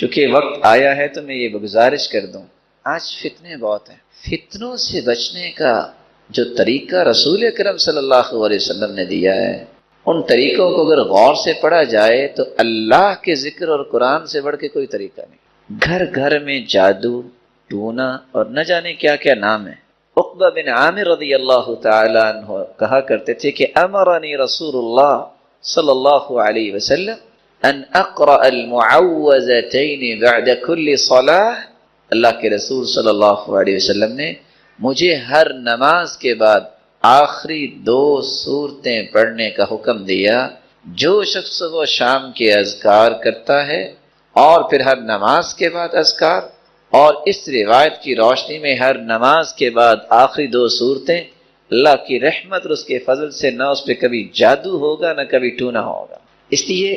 چونکہ وقت آیا ہے تو میں یہ گزارش کر دوں، آج فتنے بہت ہیں، فتنوں سے بچنے کا جو طریقہ رسول اکرم صلی اللہ علیہ وسلم نے دیا ہے، ان طریقوں کو اگر غور سے پڑھا جائے تو اللہ کے ذکر اور قرآن سے بڑھ کے کوئی طریقہ نہیں۔ گھر گھر میں جادو، ٹونا اور نہ جانے کیا کیا نام ہے۔ عقبہ بن عامر رضی اللہ تعالی عنہ کہا کرتے تھے کہ امرنی رسول اللہ صلی اللہ علیہ وسلم ان اقرأ المعوذتین بعد کل صلاة، اللہ کے رسول صلی اللہ علیہ وسلم نے مجھے ہر نماز کے بعد آخری 2 سورتیں پڑھنے کا حکم دیا۔ جو شخص صبح و شام کے اذکار کرتا ہے اور پھر ہر نماز کے بعد اذکار، اور اس روایت کی روشنی میں ہر نماز کے بعد آخری 2 سورتیں، اللہ کی رحمت اور اس کے فضل سے نہ اس پہ کبھی جادو ہوگا نہ کبھی ٹونا ہوگا۔ اس لیے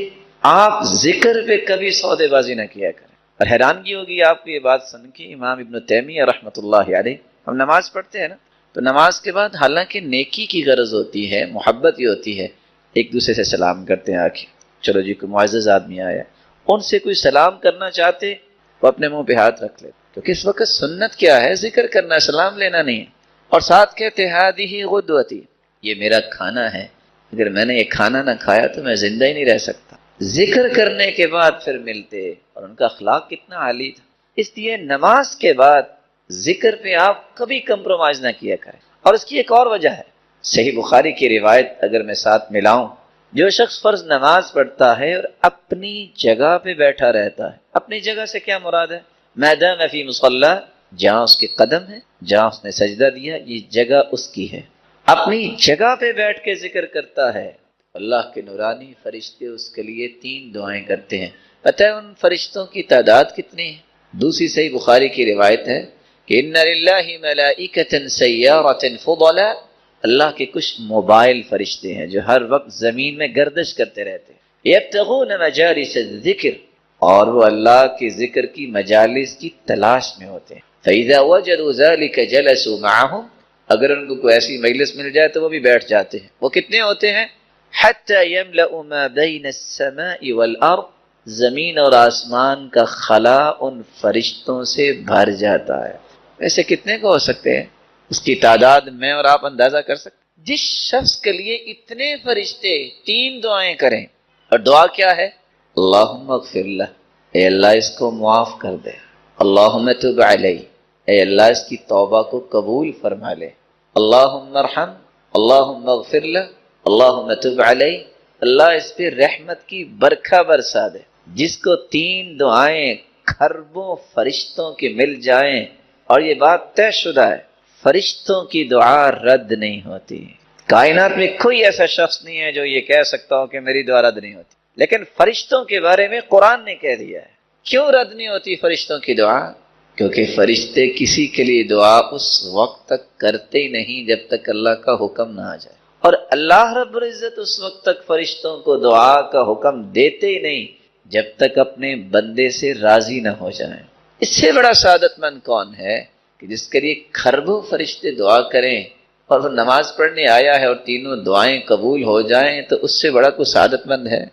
آپ ذکر پہ کبھی سودے بازی نہ کیا کریں۔ اور حیرانگی ہوگی آپ کو یہ بات سن کے، امام ابن تیمیہ رحمۃ اللہ علیہ، ہم نماز پڑھتے ہیں نا، تو نماز کے بعد حالانکہ نیکی کی غرض ہوتی ہے، محبت ہی ہوتی ہے، ایک دوسرے سے سلام کرتے ہیں آ کے، چلو جی کوئی معزز آدمی آیا، ان سے کوئی سلام کرنا چاہتے وہ اپنے منہ پہ ہاتھ رکھ لیتے، کیونکہ اس وقت سنت کیا ہے؟ ذکر کرنا، سلام لینا نہیں ہے۔ اور ساتھ کہتے ہادی غدوتی، یہ میرا کھانا ہے، اگر میں نے یہ کھانا نہ کھایا تو میں زندہ ہی نہیں رہ سکتا۔ ذکر کرنے کے بعد پھر ملتے، اور ان کا اخلاق کتنا عالی تھا۔ اس لیے نماز کے بعد ذکر پہ آپ کبھی کمپرومائز نہ کیا کریں۔ اور اس کی ایک اور وجہ ہے، صحیح بخاری کی روایت اگر میں ساتھ ملاؤں، جو شخص فرض نماز پڑھتا ہے اور اپنی جگہ پہ بیٹھا رہتا ہے، اپنی جگہ سے کیا مراد ہے؟ میدان فی مصلی، جہاں اس کے قدم ہے، جہاں اس نے سجدہ دیا، یہ جگہ اس کی ہے، اپنی جگہ پہ بیٹھ کے ذکر کرتا ہے، اللہ کے نورانی فرشتے اس کے لیے 3 دعائیں کرتے ہیں۔ پتہ ہے ان فرشتوں کی تعداد کتنی ہے؟ دوسری صحیح بخاری کی روایت ہے کہ ان للہ ملائکۃ سیارۃ فضلا، اللہ کے کچھ موبائل فرشتے ہیں جو ہر وقت زمین میں گردش کرتے رہتے ہیں، یبتغون مجالس الذکر، اور وہ اللہ کے ذکر کی مجالس کی تلاش میں ہوتے ہیں۔ فإذا وجدوا ذلك جلسوا معهم، اگر ان کو کوئی ایسی مجلس مل جائے تو وہ بھی بیٹھ جاتے ہیں۔ وہ کتنے ہوتے ہیں؟ حتى يملأ ما بين السماء والأرض، زمین اور آسمان کا خلا ان فرشتوں سے بھر جاتا ہے۔ ایسے کتنے کو ہو سکتے ہیں؟ اس کی تعداد میں اور آپ اندازہ کر سکتے۔ جس شخص کے لیے اتنے فرشتے 3 دعائیں کریں، اور دعا کیا ہے؟ اللہم اغفر لہ، اے اللہ اس کو معاف کر دے، اللہم تب علیہ، اے اللہ اس کی توبہ کو قبول فرما لے، اللہم ارحم، اللہم اغفر لہ، اللہم تب علیہ، اللہ اس پہ رحمت کی برکھا برسا دے۔ جس کو 3 دعائیں کھربوں فرشتوں کے مل جائیں، اور یہ بات طے شدہ ہے، فرشتوں کی دعا رد نہیں ہوتی۔ کائنات میں کوئی ایسا شخص نہیں ہے جو یہ کہہ سکتا ہو کہ میری دعا رد نہیں ہوتی، لیکن فرشتوں کے بارے میں قرآن نے کہہ دیا ہے۔ کیوں رد نہیں ہوتی فرشتوں کی دعا؟ کیونکہ فرشتے کسی کے لیے دعا اس وقت تک کرتے ہی نہیں جب تک اللہ کا حکم نہ آ جائے، اور اللہ رب العزت اس وقت تک فرشتوں کو دعا کا حکم دیتے ہی نہیں جب تک اپنے بندے سے راضی نہ ہو جائیں۔ اس سے بڑا سعادت مند کون ہے کہ جس کے لیے کھربوں فرشتے دعا کریں اور وہ نماز پڑھنے آیا ہے اور 3 دعائیں قبول ہو جائیں، تو اس سے بڑا کوئی سعادت مند ہے؟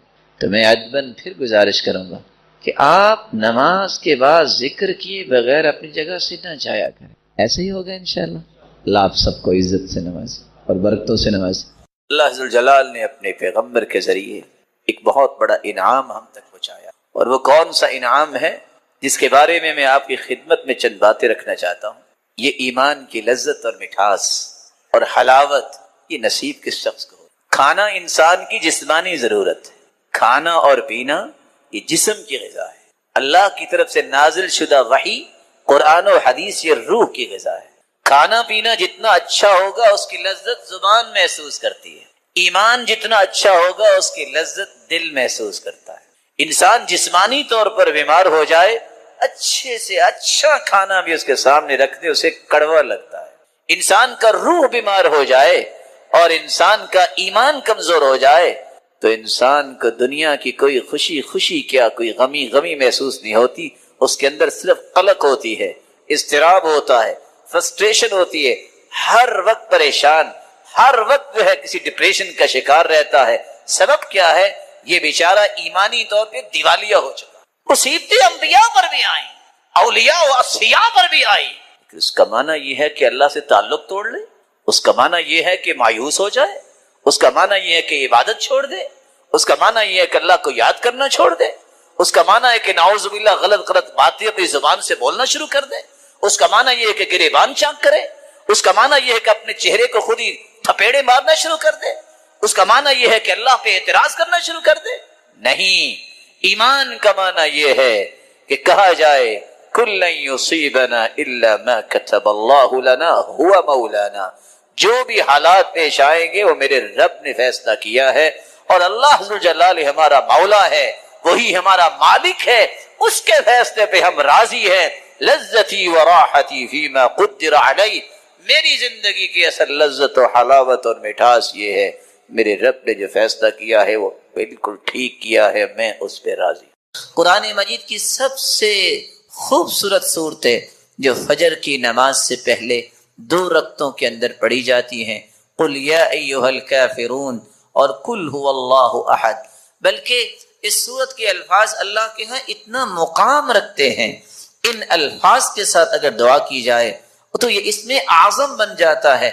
تو میں ادباً پھر گزارش کروں گا کہ آپ نماز کے بعد ذکر کیے بغیر اپنی جگہ سے نہ جایا کریں۔ ایسے ہی ہوگا انشاءاللہ۔ اللہ آپ سب کو عزت سے نوازے اور برکتوں سے نوازے۔ اللہ ذوالجلال نے اپنے پیغمبر کے ذریعے ایک بہت بڑا انعام ہم تک پہنچایا، اور وہ کون سا انعام ہے جس کے بارے میں آپ کی خدمت میں چند باتیں رکھنا چاہتا ہوں۔ یہ ایمان کی لذت اور مٹھاس اور حلاوت، یہ نصیب کس شخص کو ہو؟ کھانا انسان کی جسمانی ضرورت ہے، کھانا اور پینا یہ جسم کی غذا ہے۔ اللہ کی طرف سے نازل شدہ وحی، قرآن و حدیث، یہ روح کی غذا ہے۔ کھانا پینا جتنا اچھا ہوگا اس کی لذت زبان محسوس کرتی ہے، ایمان جتنا اچھا ہوگا اس کی لذت دل محسوس کرتا ہے۔ انسان جسمانی طور پر بیمار ہو جائے، اچھے سے اچھا کھانا بھی اس کے سامنے رکھ دے اسے کڑوا لگتا ہے۔ انسان کا روح بیمار ہو جائے اور انسان کا ایمان کمزور ہو جائے تو انسان کو دنیا کی کوئی خوشی کیا، کوئی غمی محسوس نہیں ہوتی، اس کے اندر صرف قلق ہوتی ہے، اضطراب ہوتا ہے، فرسٹریشن ہوتی ہے، ہر وقت پریشان، ہر وقت جو ہے کسی ڈپریشن کا شکار رہتا ہے۔ سبب کیا ہے؟ یہ بیچارہ ایمانی طور پہ دیوالیہ ہو چکا، مصیبتیں انبیاء پر بھی آئیں، اولیاء و اصفیاء پر بھی آئیں، اس کا معنی یہ ہے کہ اللہ سے تعلق توڑ لے، اس کا معنی یہ ہے کہ مایوس ہو جائے، اس کا معنی یہ ہے کہ عبادت چھوڑ دے، اس کا معنی یہ ہے کہ اللہ کو یاد کرنا چھوڑ دے، اس کا معنی ہے کہ نعوذ باللہ غلط باتیں اپنی زبان سے بولنا شروع کر دے، اس کا معنی یہ ہے کہ گریبان چاک کرے، اس کا معنی یہ ہے کہ اپنے چہرے کو خود ہی تھپیڑے مارنا شروع کر دے، اس کا معنی یہ ہے کہ اللہ پہ اعتراض کرنا شروع کر دے۔ نہیں، ایمان کا معنی یہ ہے کہ کہا جائے کل لن یصیبنا الا ما كتب اللہ لنا هو مولانا، جو بھی حالات پیش آئیں گے وہ میرے رب نے فیصلہ کیا ہے، اور اللہ ذو جلال ہمارا مولا ہے، وہی ہمارا مالک ہے، اس کے فیصلے پہ ہم راضی ہیں۔ لذتی و راحتی فیما قدر علی، میری زندگی کی اصل لذت و حلاوت اور مٹھاس یہ ہے میرے رب نے جو فیصلہ کیا ہے وہ بالکل ٹھیک کیا ہے، میں اس پہ راضی۔ قرآن مجید کی سب سے خوبصورت صورتیں جو فجر کی نماز سے پہلے 2 رکعتوں کے اندر پڑھی جاتی ہیں، قل یا ایھا الکافرون اور قل هو اللہ احد، بلکہ اس صورت کے الفاظ اللہ کے ہاں اتنا مقام رکھتے ہیں، ان الفاظ کے ساتھ اگر دعا کی جائے تو یہ اس میں اعظم بن جاتا ہے،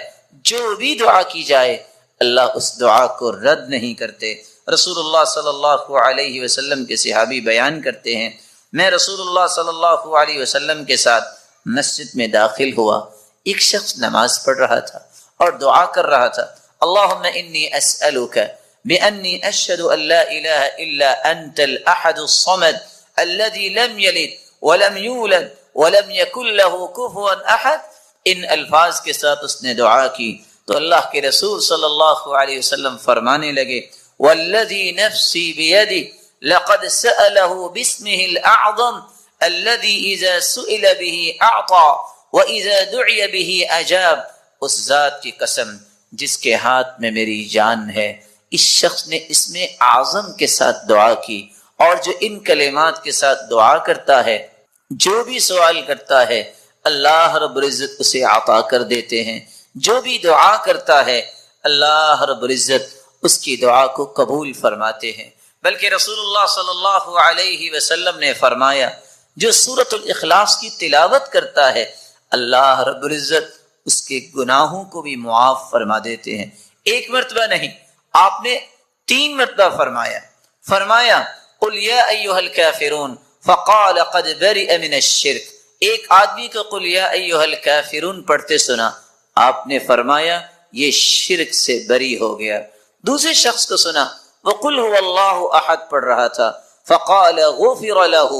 جو بھی دعا کی جائے اللہ اس دعا کو رد نہیں کرتے۔ رسول اللہ صلی اللہ علیہ وسلم کے صحابی بیان کرتے ہیں، میں رسول اللہ صلی اللہ علیہ وسلم کے ساتھ مسجد میں داخل ہوا، ایک شخص نماز پڑھ رہا تھا اور دعا کر رہا تھا، اللہم انی اسألک بأنی اشہد ان لا الہ الا انت الاحد الصمد الذي لم یلد ولم یولد ولم یکن له کفوا احد۔ ان الفاظ کے ساتھ اس نے دعا کی تو اللہ کے رسول صلی اللہ علیہ وسلم فرمانے لگے، والذی نفسی بیدہ لقد سألہ باسمہ الاعظم الذی اذا سئل به اعطا واذا دعی به اجاب، اس ذات کی قسم جس کے ہاتھ میں میری جان ہے، اس شخص نے اسم اعظم کے ساتھ دعا کی، اور جو ان کلمات کے ساتھ دعا کرتا ہے، جو بھی سوال کرتا ہے اللہ رب العزت اسے عطا کر دیتے ہیں، جو بھی دعا کرتا ہے اللہ رب العزت اس کی دعا کو قبول فرماتے ہیں۔ بلکہ رسول اللہ صلی اللہ علیہ وسلم نے فرمایا، جو سورۃ الاخلاص کی تلاوت کرتا ہے اللہ رب العزت اس کے گناہوں کو بھی معاف فرما دیتے ہیں۔ ایک مرتبہ نہیں، آپ نے 3 مرتبہ فرمایا قل یا ایھا الکافرون فقال قد برئ من الشرک۔ ایک آدمی کو قل یا ایھا الکافرون پڑھتے سنا، آپ نے فرمایا یہ شرک سے بری ہو گیا۔ دوسرے شخص کو سنا وقل هو اللہ احد پڑھ رہا تھا، فقال غفر له،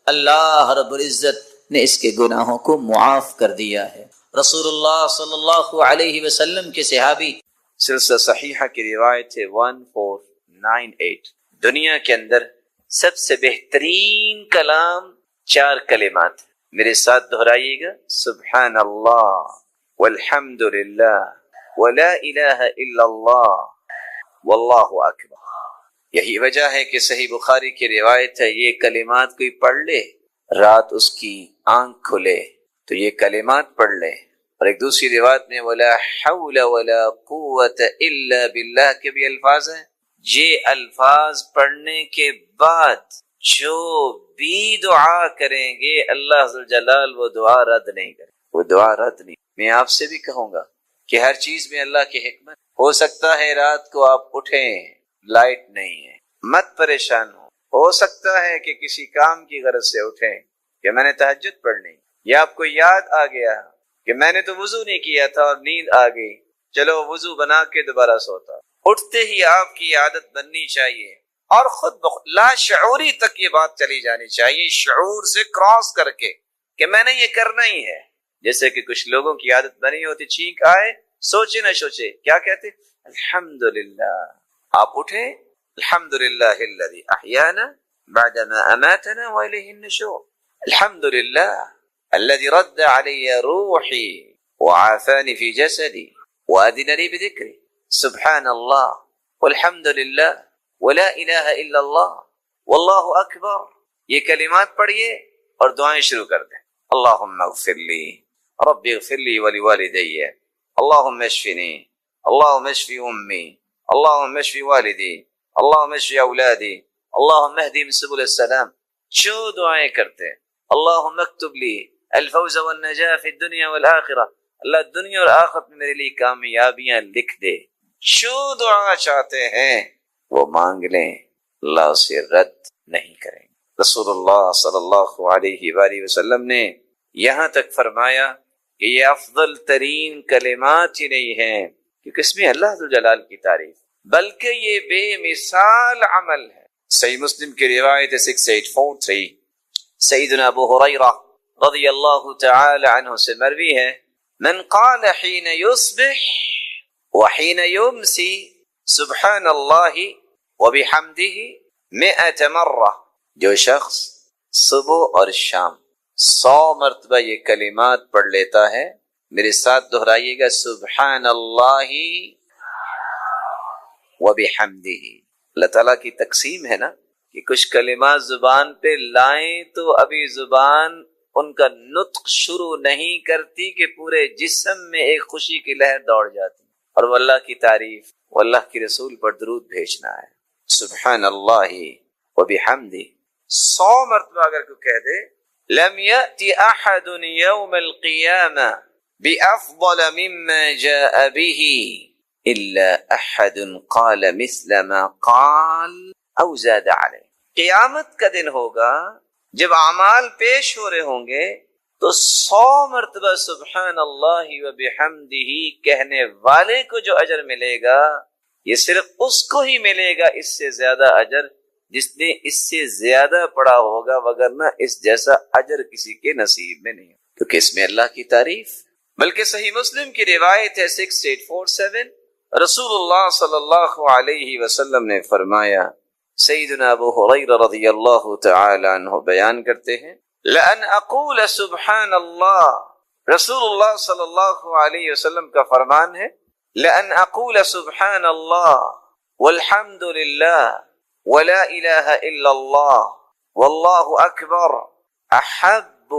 اللہ رب العزت نے اس کے گناہوں کو معاف کر دیا ہے۔ رسول اللہ صلی اللہ علیہ وسلم کے صحابی، سلسلہ صحیحہ کی روایت ہے 1498، دنیا کے اندر سب سے بہترین کلام 4 کلمات، میرے ساتھ دہرائیے گا، سبحان اللہ والحمد للہ ولا الہ الا اللہ واللہ اکبر۔ یہی وجہ ہے کہ صحیح بخاری کی روایت ہے، یہ کلمات کوئی پڑھ لے رات اس کی آنکھ کھلے تو یہ کلمات پڑھ لے۔ اور ایک دوسری روایت میں ولا حول ولا قوت الا باللہ کے بھی الفاظ ہیں، یہ الفاظ پڑھنے کے بعد جو بھی دعا کریں گے اللہ ذوالجلال وہ دعا رد نہیں کرے، وہ دعا رد نہیں۔ میں آپ سے بھی کہوں گا کہ ہر چیز میں اللہ کی حکمت، ہو سکتا ہے رات کو آپ اٹھیں لائٹ نہیں ہے، مت پریشان ہو سکتا ہے کہ کسی کام کی غرض سے اٹھیں کہ میں نے تہجد پڑھنی، یا آپ کو یاد آ گیا کہ میں نے تو وضو نہیں کیا تھا اور نیند آ گئی، چلو وضو بنا کے دوبارہ سوتا۔ اٹھتے ہی آپ کی عادت بننی چاہیے، اور خود لا شعوری تک یہ بات چلی جانی چاہیے، شعور سے کراس کر کے کہ میں نے یہ کرنا ہی ہے۔ جیسے کہ کچھ لوگوں کی عادت بنی ہوتی، چھینک آئے سوچے نہ سوچے کیا کہتے، الحمدللہ۔ آپ اٹھیں، الحمدللہ الذی احیانا بعدما اماتنا والیہ النشور، الحمدللہ الذي رد علي روحي وعافاني في جسدي وأذن لي بذكري، سبحان الله والحمد لله ولا إله إلا الله والله أكبر۔ یہ کلمات پڑھیے اور دعائیں شروع کر دیں۔ اللهم اغفر لي رب اغفر لي ولوالدي، اللهم اشفني، اللهم اشف أمي، اللهم اشف والدي، اللهم اشف أولادي، اللهم اهدهم سبل السلام۔ جو دعائیں کرتے ہیں، اللہم اکتب لی الفوز والنجاح فی الدنیا والآخرہ، اللہ دنیا اور آخرت میں میرے لیے کامیابیاں لکھ دے، جو دعا چاہتے ہیں وہ مانگ لیں، اللہ اسے رد نہیں کریں۔ رسول اللہ صلی اللہ علیہ وآلہ وسلم نے یہاں تک فرمایا کہ یہ افضل ترین کلمات ہی نہیں ہیں کیونکہ اس میں اللہ ذوالجلال کی تعریف، بلکہ یہ بے مثال عمل ہے۔ صحیح مسلم کی روایت 6843 سیدنا ابو ہریرہ رضی اللہ تعالی عنہ سے مروی ہے، من قال حین یصبح وحین یمسی سبحان اللہ وبحمدہ 100 مرہ، جو شخص صبح اور شام 100 مرتبہ یہ کلمات پڑھ لیتا ہے، میرے ساتھ دہرائیے گا، سبحان اللہ وبحمدہ۔ اللہ تعالیٰ کی تقسیم ہے نا کہ کچھ کلمات زبان پہ لائیں تو ابھی زبان ان کا نطق شروع نہیں کرتی کہ پورے جسم میں ایک خوشی کی لہر دوڑ جاتی، اور وہ اللہ کی تعریف، وہ اللہ کی رسول پر درود بھیجنا ہے۔ سبحان اللہ وبحمدہ 100 مرتبہ اگر کوئی کہہ دے، لم یأتی احد یوم القیامہ بافضل مما جاء به الا احد قال مثل ما قال او زاد علیہ۔ قیامت کا دن ہوگا جب اعمال پیش ہو رہے ہوں گے تو 100 مرتبہ سبحان اللہ وبحمدہ کہنے والے کو جو اجر ملے گا، یہ صرف اس کو ہی ملے گا اس سے زیادہ اجر جس نے اس سے زیادہ پڑھا ہوگا، وگرنہ اس جیسا اجر کسی کے نصیب میں نہیں، کیونکہ اس میں اللہ کی تعریف۔ بلکہ صحیح مسلم کی روایت ہے 6847 رسول اللہ صلی اللہ علیہ وسلم نے فرمایا، سیدنا ابو ہریرہ رضی اللہ تعالی عنہ بیان کرتے ہیں، لَأَنْ أَقُولَ سُبْحَانَ اللَّهِ، رسول اللہ صلی اللہ علیہ وسلم کا فرمان ہے، لَأَنْ أَقُولَ سُبْحَانَ اللَّهِ وَالْحَمْدُ لِلَّهِ وَلَا إِلَهَ إِلَّا اللَّهُ وَاللَّهُ أَكْبَرُ أَحَبُّ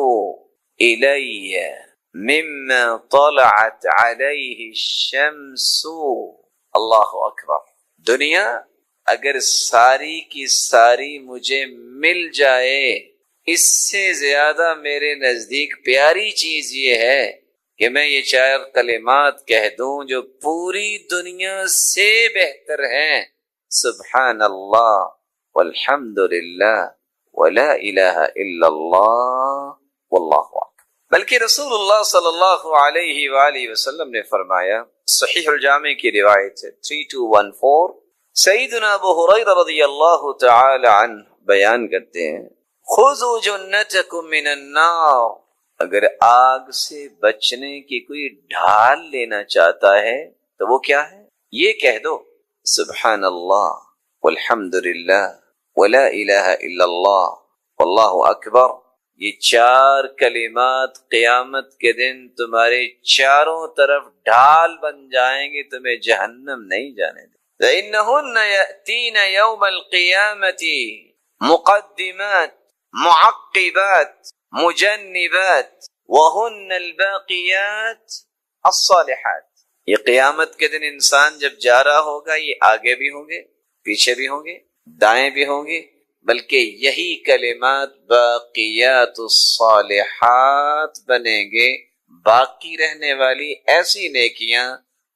إِلَيَّ مِمَّا طَلَعَتْ عَلَيْهِ الشَّمْسُ۔ اللہ اکبر۔ دنیا اگر ساری کی ساری مجھے مل جائے، اس سے زیادہ میرے نزدیک پیاری چیز یہ ہے کہ میں یہ 4 کلمات کہہ دوں جو پوری دنیا سے بہتر ہیں، سبحان اللہ والحمد للہ ولا الہ الا اللہ واللہ اکبر۔ بلکہ رسول اللہ صلی اللہ علیہ وآلہ وسلم نے فرمایا، صحیح الجامع کی روایت ہے 3214 سیدنا ابو ہریرہ رضی اللہ تعالی عنہ بیان کرتے ہیں، خذوا جنتکم من النار، اگر آگ سے بچنے کی کوئی ڈھال لینا چاہتا ہے تو وہ کیا ہے؟ یہ کہہ دو، سبحان اللہ والحمد للہ ولا الہ الا اللہ واللہ اکبر۔ یہ 4 کلمات قیامت کے دن تمہارے چاروں طرف ڈھال بن جائیں گے، تمہیں جہنم نہیں جانے دیں۔ فإنهن يأتين يوم القيامة مقدمات معقبات مجنبات وهن الباقيات الصالحات۔ یہ قیامت کے دن انسان جب جا رہا ہوگا، یہ آگے بھی ہوں گے، پیچھے بھی ہوں گے، دائیں بھی ہوں گے، بلکہ یہی کلمات باقیات الصالحات بنیں گے، باقی رہنے والی ایسی نیکیاں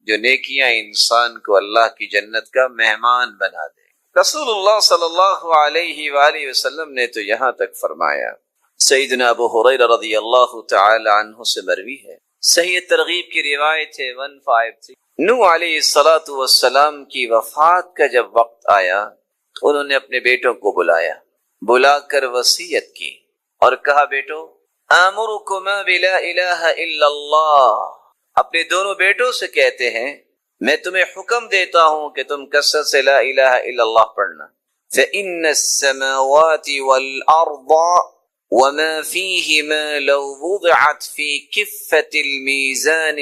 جو نیکیاں انسان کو اللہ کی جنت کا مہمان بنا دے۔ رسول اللہ صلی اللہ علیہ وآلہ وسلم نے تو یہاں تک فرمایا، سیدنا ابو ہریرہ رضی اللہ تعالی عنہ سے مروی ہے، صحیح ترغیب کی روایت ہے 153 نوح علیہ السلام کی وفات کا جب وقت آیا، انہوں نے اپنے بیٹوں کو بلا کر وصیت کی اور کہا، بیٹو آمرکما بلا الہ الا اللہ، اپنے دونوں بیٹوں سے کہتے ہیں میں تمہیں حکم دیتا ہوں کہ تم کثرت سے لا الہ الا اللہ پڑھنا، فإن السماوات والأرض وما فيهما لو وضعت في كفة الميزان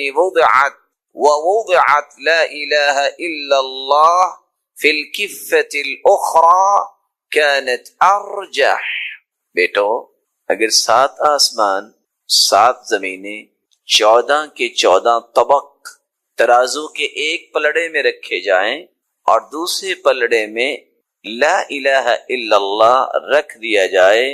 ووضعت لا إله إلا الله في الكفة الأخرى كانت أرجح۔ بیٹو اگر 7 آسمان 7 زمینیں 14 کے 14 طبق ترازو کے ایک پلڑے میں رکھے جائیں اور دوسرے پلڑے میں لا الہ الا اللہ رکھ دیا جائے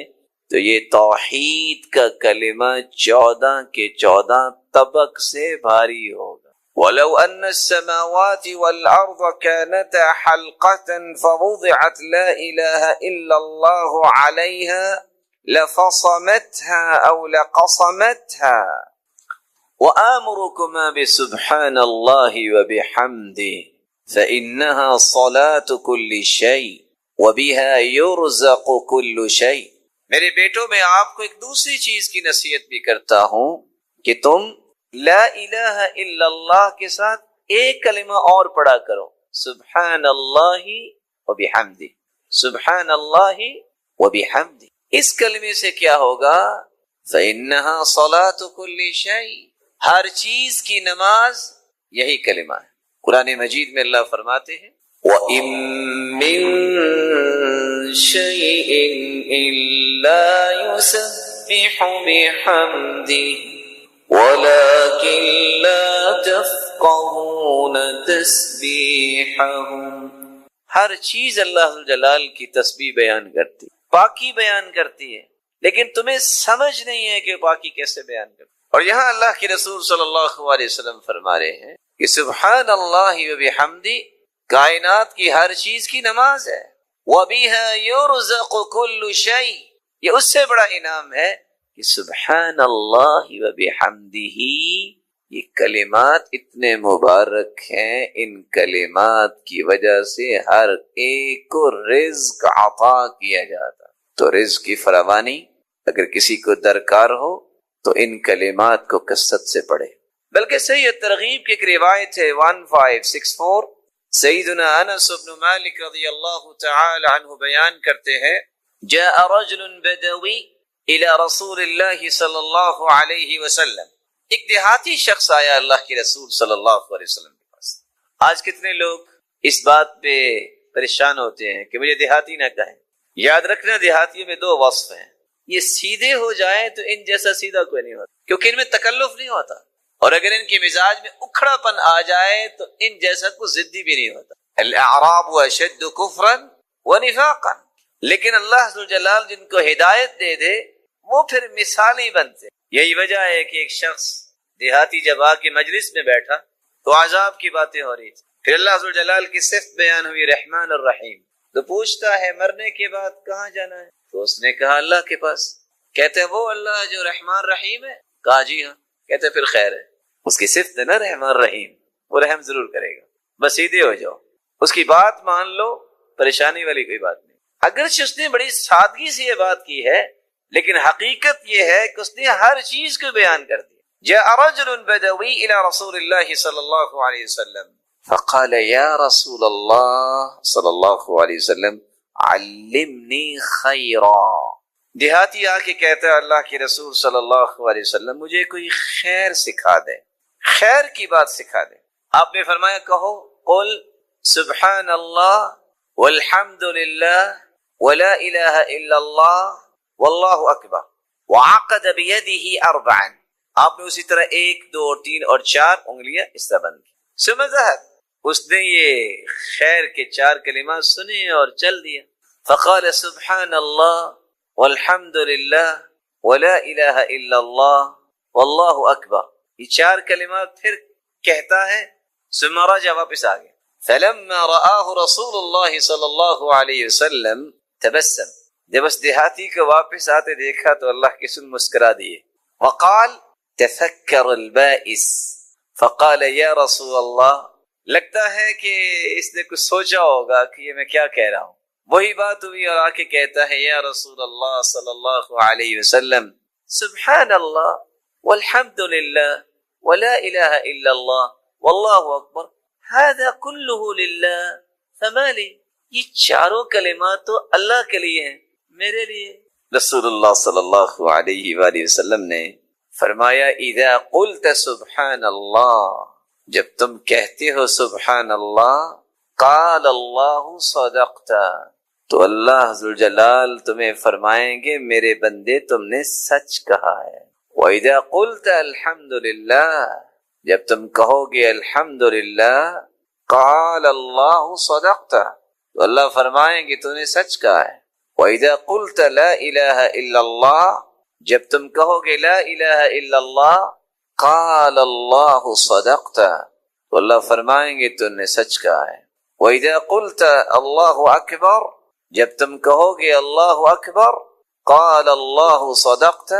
تو یہ توحید کا کلمہ 14 کے 14 طبق سے بھاری ہوگا. وَلَوْ أَنَّ السَّمَاوَاتِ وَالْأَرْضَ كَانَتَا حَلْقَةً فَوُضِعَتْ لَا إِلَهَ إِلَّا اللَّهُ عَلَيْهَا لَفَصَمَتْهَا أَوْ لَقَصَمَتْهَا وَآمُرُكُمَا بِسُبْحَانَ اللَّهِ وَبِحَمْدِهِ فَإِنَّهَا صَلَاةُ كُلِّ شَيْءٍ وَبِهَا يُرْزَقُ كُلُّ شَيْءٍ. میرے بیٹوں میں آپ کو ایک دوسری چیز کی نصیحت بھی کرتا ہوں کہ تم لا الہ الا اللہ کے ساتھ ایک کلمہ اور پڑھا کرو، سبحان اللہ وبحمدہ، سبحان اللہ وبحمدہ. اس کلمے سے کیا ہوگا؟ فإنها صلاة كل شيء، ہر چیز کی نماز یہی کلمہ ہے. قرآن مجید میں اللہ فرماتے ہیں وَإِن مِّن شَيْءٍ إِلَّا يُسَبِّحُ بِحَمْدِهِ وَلَكِن لَّا تَفْقَهُونَ تَسْبِيحَهُمْ. ہر چیز اللہ جلال کی تسبیح بیان کرتی، پاکی بیان کرتی ہے، لیکن تمہیں سمجھ نہیں ہے کہ پاکی کیسے بیان کرتی. اور یہاں اللہ کے رسول صلی اللہ علیہ وسلم فرما رہے ہیں کہ سبحان اللہ وبحمدہ کائنات کی ہر چیز کی نماز ہے. وَبِهَا يُرْزَقُ كُلُّ شَيْءٍ، یہ اس سے بڑا انعام ہے کہ سبحان اللہ وبحمدہ. یہ کلمات اتنے مبارک ہیں، ان کلمات کی وجہ سے ہر ایک کو رزق عطا کیا جاتا. تو رزق کی فراوانی اگر کسی کو درکار ہو تو ان کلمات کو کثرت سے پڑھے. بلکہ صحیح ترغیب کی ایک روایت ہے 1564، سیدنا انس بن مالک رضی اللہ تعالی عنہ بیان کرتے ہیں جاء رجل بدوی الى رسول اللہ صلی اللہ علیہ وسلم. ایک دیہاتی شخص آیا اللہ کے رسول صلی اللہ علیہ وسلم کے پاس. آج کتنے لوگ اس بات پہ پریشان ہوتے ہیں کہ مجھے دیہاتی نہ کہیں. یاد رکھنا دیہاتیوں میں 2 وصف ہیں، یہ سیدھے ہو جائیں تو ان جیسا سیدھا کوئی نہیں ہوتا، کیونکہ ان میں تکلف نہیں ہوتا، اور اگر ان کے مزاج میں اکھڑا پن آ جائے تو ان جیسا کوئی ضدی بھی نہیں ہوتا. الاعراب اشد کفرا ونفاقا. لیکن اللہ ذو الجلال جن کو ہدایت دے دے وہ پھر مثالی بنتے. یہی وجہ ہے کہ ایک شخص دیہاتی جب آ کے مجلس میں بیٹھا تو عذاب کی باتیں ہو رہی تھی. پھر اللہ ذو الجلال کی صفت بیان ہوئی رحمان الرحیم. تو پوچھتا ہے مرنے کے بعد کہاں جانا ہے؟ تو اس نے کہا اللہ کے پاس. کہتے ہیں وہ اللہ جو رحمان رحیم ہے؟ کہا جی ہاں. کہتے پھر خیر ہے، اس کی صفت ہے نا رحمان رحیم، وہ رحم ضرور کرے گا، بس سیدھے ہو جاؤ، اس کی بات مان لو، پریشانی والی کوئی بات نہیں. اگرچہ اس نے بڑی سادگی سے یہ بات کی ہے لیکن حقیقت یہ ہے کہ اس نے ہر چیز کو بیان کر دیا. جاء رجل بدوی الى رسول اللہ صلی اللہ علیہ وسلم فقال یا رسول اللہ صلی اللہ علیہ وسلم علمنی خیرا. دیہاتی آ کے کہتا ہے اللہ کے رسول صلی اللہ علیہ وسلم مجھے کوئی خیر سکھا دے، خیر کی بات سکھا دے. آپ نے فرمایا کہو قل سبحان اللہ والحمد للہ ولا الہ الا اللہ واللہ اکبر وعقد بیدہ 4. آپ نے اسی طرح 1 2 اور 3 اور 4 انگلیاں اس طرح بند کی. ثم ذهب، اس نے یہ خیر کے 4 کلمات سنے اور چل دیا. فقال سبحان اللہ والحمد للہ ولا الہ الا اللہ واللہ اکبر. یہ 4 کلمات پھر کہتا ہے. ثم رجع، واپس آ گیا. فلما رآہ رسول اللہ صلی اللہ علیہ وسلم تبسم. جب اس دیہاتی کو واپس آتے دیکھا تو اللہ کے رسول مسکرا دیے. وقال تفکر البائس فقال یا رسول اللہ. لگتا ہے کہ اس نے کچھ سوچا ہوگا کہ یہ میں کیا کہہ رہا ہوں. وہی بات ہوئی اور آ کے کہتا ہے یا رسول اللہ صلی اللہ علیہ وسلم سبحان اللہ والحمد للہ ولا الہ الا اللہ واللہ اکبر هذا كله للہ فما لی. یہ 4 کلمات تو اللہ کے لیے ہیں، میرے لیے. رسول اللہ صلی اللہ علیہ وآلہ وسلم نے فرمایا اذا قلت سبحان اللہ، جب تم کہتے ہو سبحان اللہ، قال اللہ صدقت، تو اللہ ذوالجلال تمہیں فرمائیں گے میرے بندے تم نے سچ کہا ہے. وَإِذَا قُلْتَ الْحَمْدُ لِلَّهِ، جب تم کہو گے الحمدللہ، قال اللہ صدقت، تو اللہ فرمائیں گے تو نے سچ کہا ہے۔ وَإِذَا قُلْتَ لَا إِلَهَ إِلَّا اللَّهُ، جب تم کہو گے لا الہ الا اللہ، قال اللہ صدقت، تو اللہ فرمائیں گے تو نے سچ کہا ہے۔ وَإِذَا قُلْتَ اللہ اکبر، جب تم کہو گے اللہ اکبر، قال اللہ صدقت،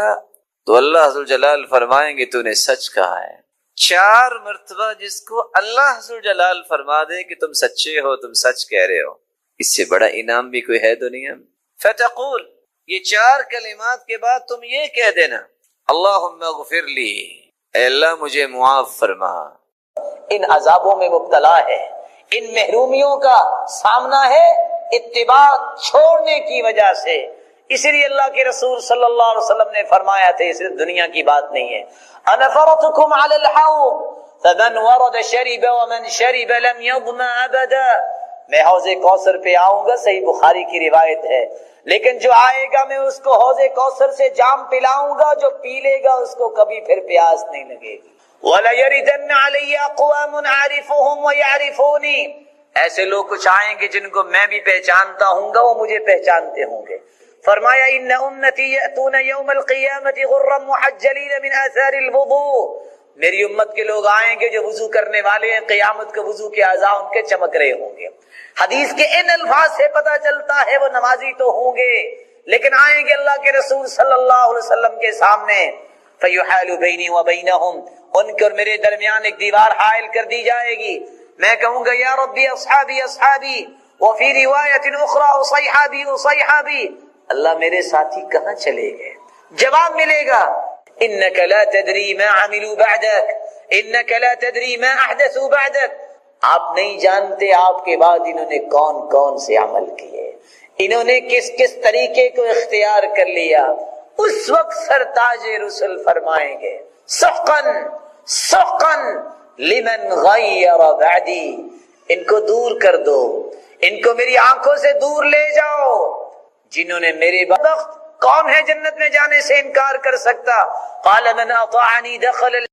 تو اللہ ذوالجلال فرمائیں گے تو نے سچ کہا ہے۔ 4 مرتبہ جس کو اللہ ذوالجلال فرما دے کہ تم سچے ہو، تم سچ کہہ رہے ہو، اس سے بڑا انعام بھی کوئی ہے دنیا میں؟ فتقول، یہ 4 کلمات کے بعد تم یہ کہہ دینا، اللہم اغفر لی، اے اللہ مجھے معاف فرما۔ ان عذابوں میں مبتلا ہے، ان محرومیوں کا سامنا ہے اتباع چھوڑنے کی وجہ سے۔ اسی لیے اللہ کے رسول صلی اللہ علیہ وسلم نے فرمایا تھا، یہ صرف دنیا کی بات نہیں ہے، انا فرطکم علی الحوض فمن ورد شرب ومن شرب لم یظمأ ابدا، میں حوض کوثر پہ آؤں گا، صحیح بخاری کی روایت ہے، لیکن جو آئے گا میں اس کو حوض کوثر سے جام پلاؤں گا، جو پی لے گا اس کو کبھی پھر پیاس نہیں لگے گی۔ وَلَيَرِدَنَّ عَلَيَّ أَقْوَامٌ أَعْرِفُهُمْ وَيَعْرِفُونِي، ایسے لوگ کچھ آئیں گے جن کو میں بھی پہچانتا ہوں گا، وہ مجھے پہچانتے ہوں گے۔ فرمایا ان امتی یأتون یوم القیامت غرا محجلین من آثار الوضوء، میری امت کے لوگ آئیں گے جو وضو کرنے والے ہیں، قیامت کے وضو کے اعضاء ان کے چمک رہے ہوں گے۔ حدیث کے ان الفاظ سے پتہ چلتا ہے وہ نمازی تو ہوں گے، لیکن آئیں گے اللہ کے رسول صلی اللہ علیہ وسلم کے سامنے، فیحال بینی وبینہم، ان کے اور میرے درمیان ایک دیوار حائل کر دی جائے گی، میں کہوں گا یا ربی اصحابی اصحابی، وفی روایت اخری اصحابی اصحابی، اللہ میرے ساتھی کہاں چلے گئے؟ جواب ملے گا انک لا تدری ما عملوا بعدک، انک لا تدری ما احدثوا بعدک، آپ نہیں جانتے آپ کے بعد انہوں نے کون کون سے عمل کیے، انہوں نے کس کس طریقے کو اختیار کر لیا۔ اس وقت سرتاج رسل فرمائیں گے سحقا سحقا لمن غیر بعدی، ان کو دور کر دو، ان کو میری آنکھوں سے دور لے جاؤ، جنہوں نے میرے بعد کون ہے جنت میں جانے سے انکار کر سکتا؟ قال من اطاعنی دخل